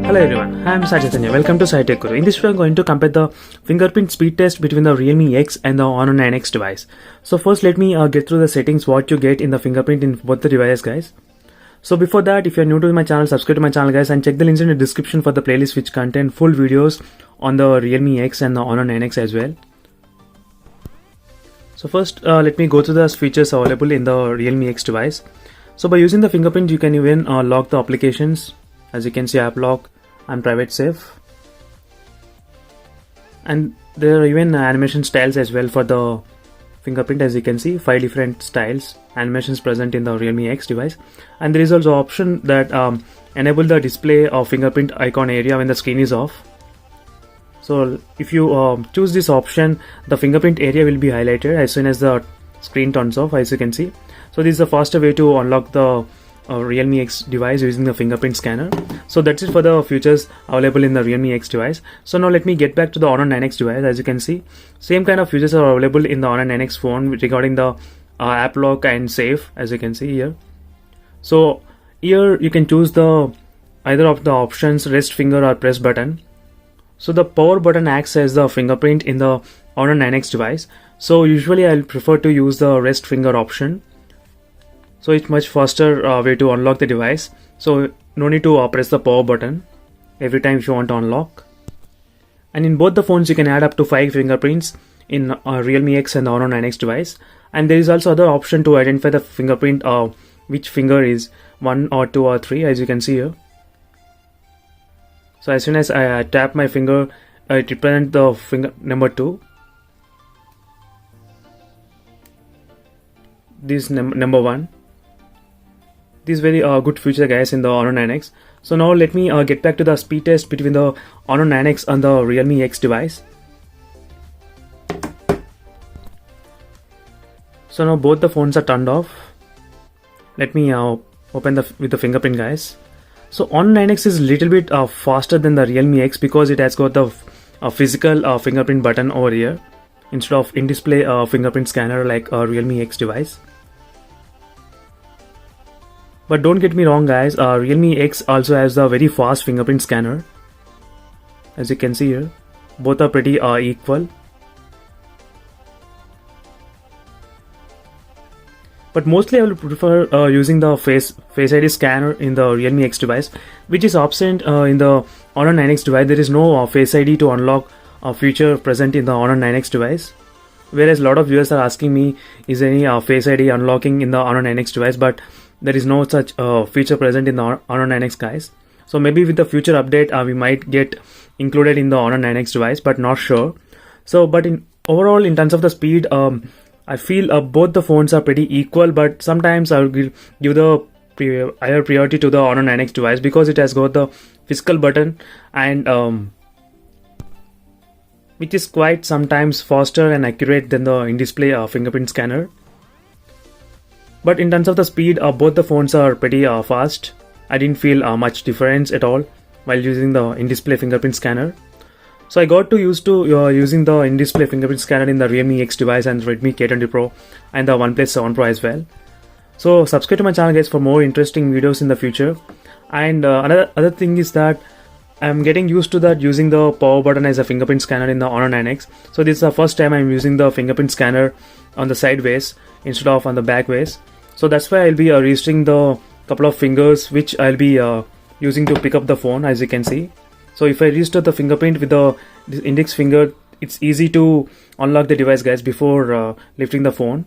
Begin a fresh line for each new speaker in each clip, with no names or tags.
Hello everyone, I am Sajatanya. Welcome to iQOO. In this video, I am going to compare the fingerprint speed test between the Realme X and the Honor 9X device. So first, let me get through the settings what you get in the fingerprint in both the devices, guys. So before that, if you are new to my channel, subscribe to my channel, guys, and check the links in the description for the playlist which contain full videos on the Realme X and the Honor 9X as well. So first, let me go through the features available in the Realme X device. So by using the fingerprint, you can even lock the applications. As you can see, app lock and private safe, and there are even animation styles as well for the fingerprint. As you can see, 5 different styles animations present in the Realme X device, and there is also option that enable the display of fingerprint icon area when the screen is off. So if you choose this option, the fingerprint area will be highlighted as soon as the screen turns off, as you can see. So this is a faster way to unlock the Realme X device using the fingerprint scanner. So that's it for the features available in the Realme X device. So now let me get back to the Honor 9X device. As you can see, same kind of features are available in the Honor 9X phone regarding the app lock and safe, as you can see here. So here you can choose the either of the options, rest finger or press button. So the power button acts as the fingerprint in the Honor 9X device. So usually I'll prefer to use the rest finger option. So it's much faster way to unlock the device. So no need to press the power button every time if you want to unlock. And in both the phones, you can add up to 5 fingerprints in Realme X and the Honor 9X device. And there is also other option to identify the fingerprint, which finger is 1 or 2 or 3, as you can see here. So as soon as I tap my finger, it represents the finger number 2. This number 1. This is very good feature, guys, in the Honor 9X. So now let me get back to the speed test between the Honor 9X and the Realme X device. So now both the phones are turned off. Let me open with the fingerprint, guys. So Honor 9X is a little bit faster than the Realme X because it has got the physical fingerprint button over here instead of in-display fingerprint scanner like a Realme X device. But don't get me wrong, guys, Realme X also has a very fast fingerprint scanner. As you can see here, both are pretty equal. But mostly I will prefer using the Face ID scanner in the Realme X device, which is absent in the Honor 9X device. There is no Face ID to unlock a feature present in the Honor 9X device. Whereas a lot of viewers are asking me, is there any Face ID unlocking in the Honor 9X device? But there is no such feature present in the Honor 9X, guys. So maybe with the future update, we might get included in the Honor 9X device, but not sure. So, but overall, in terms of the speed, I feel both the phones are pretty equal. But sometimes I will give the higher priority to the Honor 9X device because it has got the physical button and which is quite sometimes faster and accurate than the in-display fingerprint scanner. But in terms of the speed, both the phones are pretty fast. I didn't feel much difference at all while using the in-display fingerprint scanner. So I got used to using the in-display fingerprint scanner in the Realme X device and Redmi K20 Pro and the OnePlus 7 Pro as well. So subscribe to my channel, guys, for more interesting videos in the future. And another thing is that I'm getting used to that using the power button as a fingerprint scanner in the Honor 9X. So this is the first time I'm using the fingerprint scanner on the sideways instead of on the backways. So that's why I'll be registering the couple of fingers which I'll be using to pick up the phone, as you can see. So if I register the fingerprint with this index finger, it's easy to unlock the device, guys, before lifting the phone.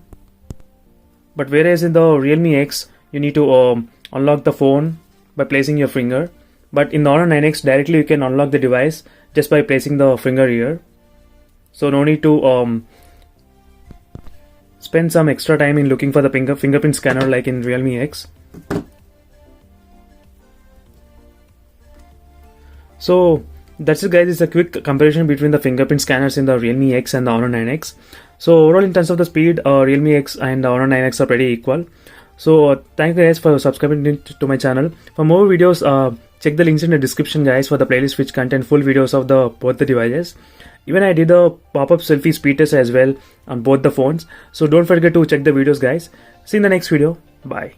But whereas in the Realme X, you need to unlock the phone by placing your finger. But in the Honor 9X, directly you can unlock the device just by placing the finger here. So no need to spend some extra time in looking for the fingerprint scanner like in Realme X. So that's it, guys. It's a quick comparison between the fingerprint scanners in the Realme X and the Honor 9X. So overall, in terms of the speed, Realme X and the Honor 9X are pretty equal. So thank you, guys, for subscribing to my channel. For more videos, check the links in the description, guys, for the playlist which contain full videos of both the devices. Even I did a pop-up selfie speed test as well on both the phones. So don't forget to check the videos, guys. See you in the next video. Bye.